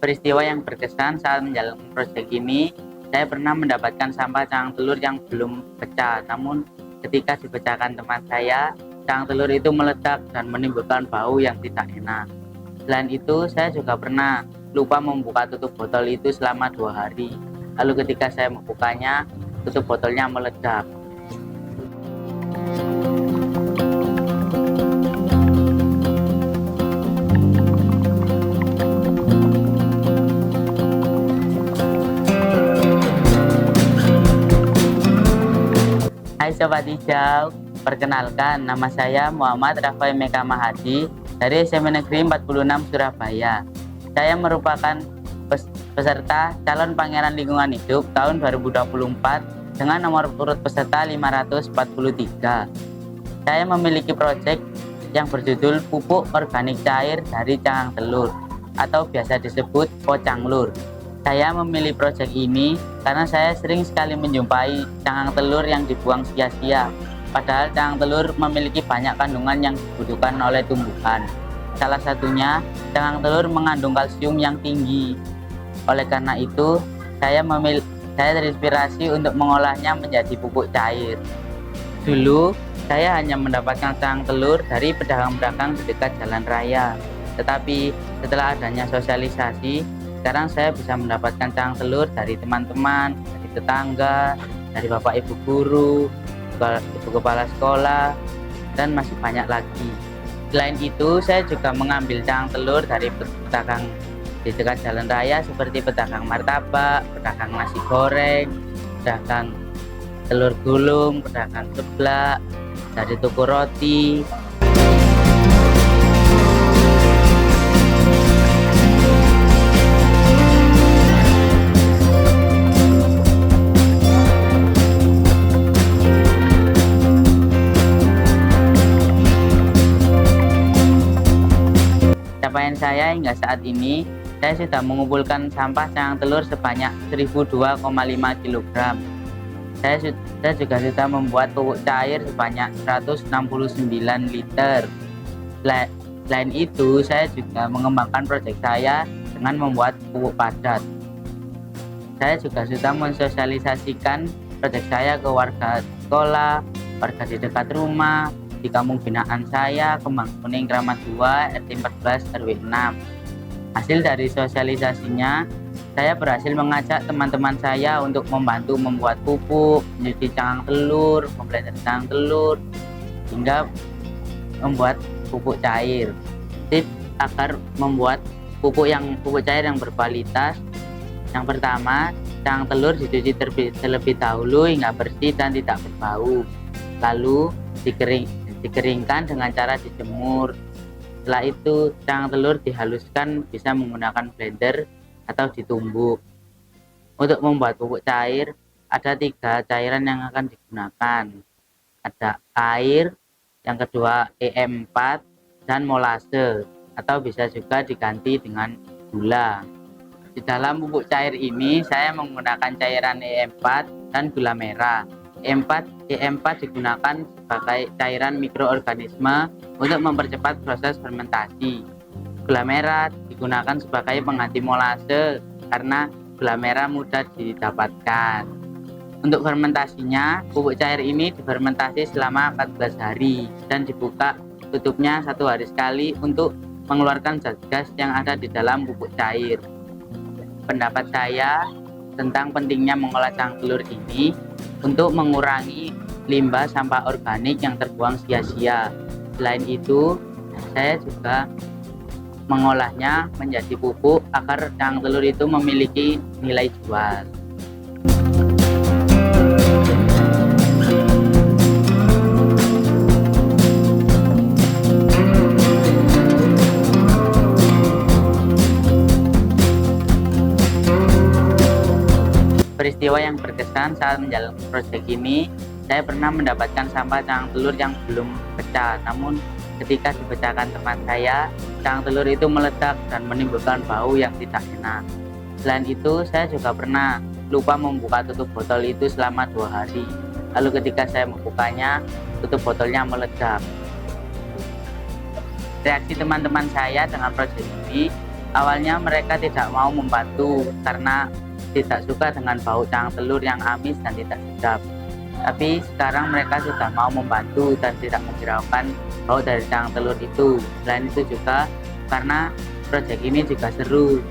Peristiwa yang berkesan saat menjalankan proyek ini, saya pernah mendapatkan sampah cangkang telur yang belum pecah. Namun ketika dipecahkan teman saya, cangkang telur itu meledak dan menimbulkan bau yang tidak enak. Selain itu, saya juga pernah lupa membuka tutup botol itu selama 2 hari. Lalu ketika saya membukanya, tutup botolnya meledak. Hai Sobat Hijau, perkenalkan nama saya Muhammad Rafael Meka Mahadi dari SMA Negeri 46 Surabaya. Saya merupakan peserta calon Pangeran Lingkungan Hidup tahun 2024 dengan nomor urut peserta 543. Saya memiliki proyek yang berjudul pupuk organik cair dari cangkang telur atau biasa disebut pocanglur. Saya memilih proyek ini karena saya sering sekali menjumpai cangkang telur yang dibuang sia-sia. Padahal cangkang telur memiliki banyak kandungan yang dibutuhkan oleh tumbuhan. Salah satunya, cangkang telur mengandung kalsium yang tinggi. Oleh karena itu, saya terinspirasi untuk mengolahnya menjadi pupuk cair. Dulu, saya hanya mendapatkan cangkang telur dari pedagang-pedagang di dekat jalan raya. Tetapi setelah adanya sosialisasi, sekarang saya bisa mendapatkan cangkang telur dari teman-teman, dari tetangga, dari bapak ibu guru, ibu kepala sekolah, dan masih banyak lagi. Selain itu, saya juga mengambil cangkang telur dari pedagang di dekat jalan raya seperti pedagang martabak, pedagang nasi goreng, pedagang telur gulung, pedagang seblak, dari toko roti. Capaian saya hingga saat ini, saya sudah mengumpulkan sampah cangkang telur sebanyak 1002,5 kg. Saya juga sudah membuat pupuk cair sebanyak 169 liter. Selain itu, saya juga mengembangkan proyek saya dengan membuat pupuk padat. Saya juga sudah mensosialisasikan proyek saya ke warga sekolah, warga di dekat rumah, di kampung binaan saya, Kembang Kuning Kramat 2, RT 14 RW 6. Hasil dari sosialisasinya, saya berhasil mengajak teman-teman saya untuk membantu membuat pupuk, mencuci cangkang telur, memblender cangkang telur, hingga membuat pupuk cair. Tips agar membuat pupuk cair yang berkualitas: yang pertama, cangkang telur dicuci terlebih dahulu hingga bersih dan tidak berbau. Lalu dikeringkan dengan cara dijemur. Setelah itu, cangkang telur dihaluskan bisa menggunakan blender atau ditumbuk. Untuk membuat pupuk cair, ada 3 cairan yang akan digunakan. Ada air, yang kedua EM4, dan molase, atau bisa juga diganti dengan gula. Di dalam pupuk cair ini, saya menggunakan cairan EM4 dan gula merah. EM4 digunakan sebagai cairan mikroorganisme untuk mempercepat proses fermentasi. Gula merah digunakan sebagai pengganti molase karena gula merah mudah didapatkan. Untuk fermentasinya, pupuk cair ini difermentasi selama 14 hari dan dibuka tutupnya 1 hari sekali untuk mengeluarkan zat gas yang ada di dalam pupuk cair. Pendapat saya tentang pentingnya mengolah cangkang telur ini untuk mengurangi limbah sampah organik yang terbuang sia-sia. Selain itu, saya juga mengolahnya menjadi pupuk agar cangkang telur itu memiliki nilai jual. Peristiwa yang berkesan saat menjalankan proyek ini, saya pernah mendapatkan sampah cangkang telur yang belum pecah. Namun ketika dipecahkan teman saya, cangkang telur itu meledak dan menimbulkan bau yang tidak enak. Selain itu, saya juga pernah lupa membuka tutup botol itu selama 2 hari. Lalu ketika saya membukanya, tutup botolnya meledak. Reaksi teman-teman saya dengan proyek ini, Awalnya mereka tidak mau membantu karena tidak suka dengan bau cangkang telur yang amis dan tidak sedap. Tapi sekarang mereka sudah mau membantu dan tidak menghiraukan bau dari cangkang telur itu. Selain itu juga karena proyek ini juga seru,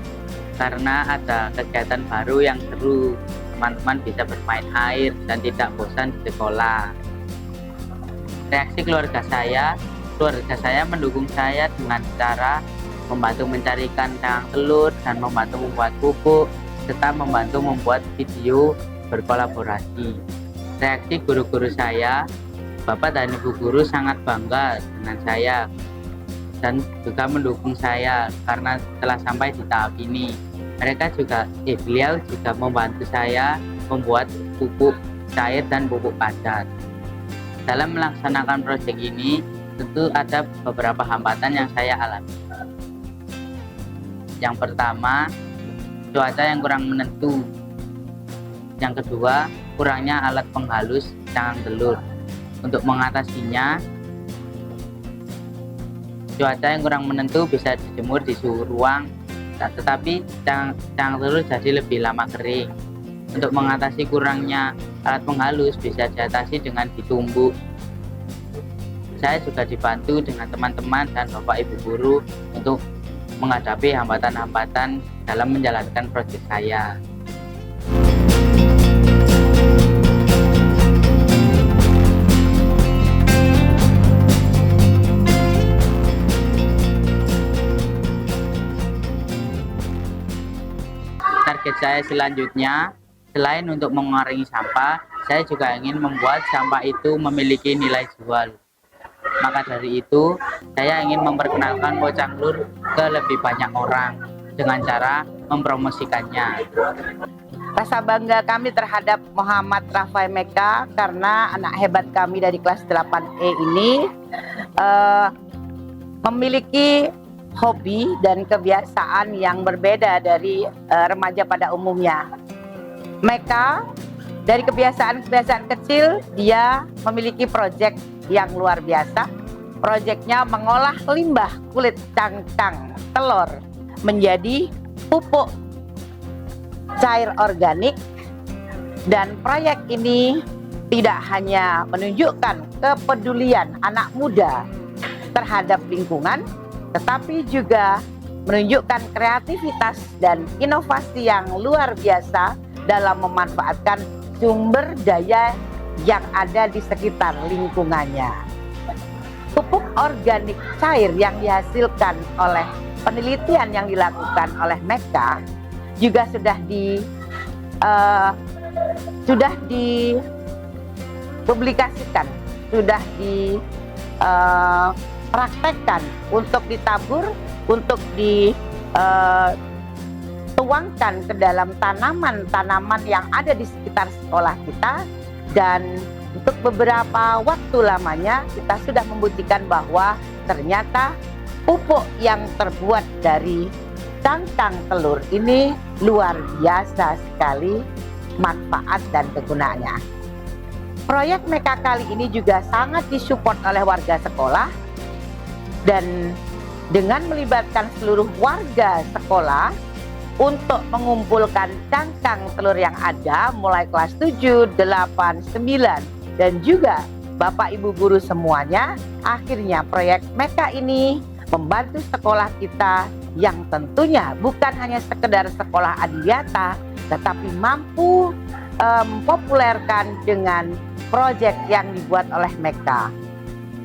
karena ada kegiatan baru yang seru. Teman-teman bisa bermain air dan tidak bosan di sekolah. Reaksi keluarga saya mendukung saya dengan cara membantu mencarikan cangkang telur dan membantu membuat pupuk, serta membantu membuat video berkolaborasi. Reaksi guru-guru saya, Bapak dan Ibu guru sangat bangga dengan saya dan juga mendukung saya karena telah sampai di tahap ini. Beliau juga membantu saya membuat pupuk cair dan pupuk padat. Dalam melaksanakan proyek ini, tentu ada beberapa hambatan yang saya alami. Yang pertama, cuaca yang kurang menentu. Yang kedua, kurangnya alat penghalus cangkang telur. Untuk mengatasinya, cuaca yang kurang menentu bisa dijemur di suhu ruang, tetapi cangkang telur jadi lebih lama kering. Untuk mengatasi kurangnya alat penghalus bisa diatasi dengan ditumbuk. Saya juga dibantu dengan teman-teman dan Bapak Ibu guru untuk menghadapi hambatan-hambatan dalam menjalankan proyek saya. Target saya selanjutnya, selain untuk mengurangi sampah, saya juga ingin membuat sampah itu memiliki nilai jual. Maka dari itu, saya ingin memperkenalkan Pocang Lur ke lebih banyak orang dengan cara mempromosikannya. Rasa bangga kami terhadap Muhammad Rafai Meka karena anak hebat kami dari kelas 8E ini memiliki hobi dan kebiasaan yang berbeda dari remaja pada umumnya. Meka dari kebiasaan-kebiasaan kecil, dia memiliki proyek yang luar biasa. Proyeknya mengolah limbah kulit cangkang telur menjadi pupuk cair organik, dan proyek ini tidak hanya menunjukkan kepedulian anak muda terhadap lingkungan, tetapi juga menunjukkan kreativitas dan inovasi yang luar biasa dalam memanfaatkan sumber daya yang ada di sekitar lingkungannya. Pupuk organik cair yang dihasilkan oleh penelitian yang dilakukan oleh Meka juga sudah dipublikasikan, sudah dipraktekkan untuk ditabur, untuk dituangkan ke dalam tanaman-tanaman yang ada di sekitar sekolah kita. Dan untuk beberapa waktu lamanya kita sudah membuktikan bahwa ternyata pupuk yang terbuat dari cangkang telur ini luar biasa sekali manfaat dan kegunaannya. Proyek Meka kali ini juga sangat disupport oleh warga sekolah, dan dengan melibatkan seluruh warga sekolah untuk mengumpulkan cangkang telur yang ada mulai kelas 7, 8, 9 dan juga Bapak Ibu guru semuanya, akhirnya proyek Meka ini membantu sekolah kita yang tentunya bukan hanya sekedar sekolah adiwiyata, tetapi mampu mempopulerkan dengan proyek yang dibuat oleh Meka.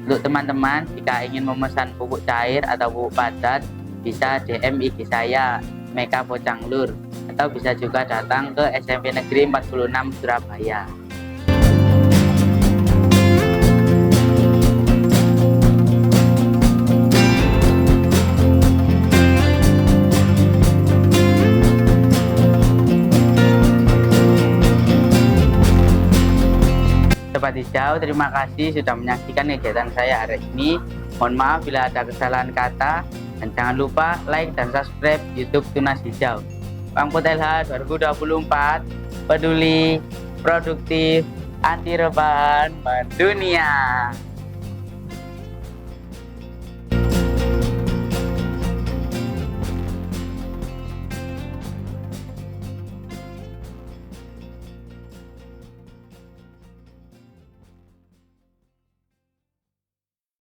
Untuk teman-teman, jika ingin memesan pupuk cair atau pupuk padat, bisa DM IG saya, Meka Pocang Lur, atau bisa juga datang ke SMP Negeri 46 Surabaya. Sobat Hijau, terima kasih sudah menyaksikan kegiatan saya hari ini. Mohon maaf bila ada kesalahan kata. Dan jangan lupa like dan subscribe YouTube Tunas Hijau. Pangput LH 2024, peduli, produktif, anti rebahan, mendunia.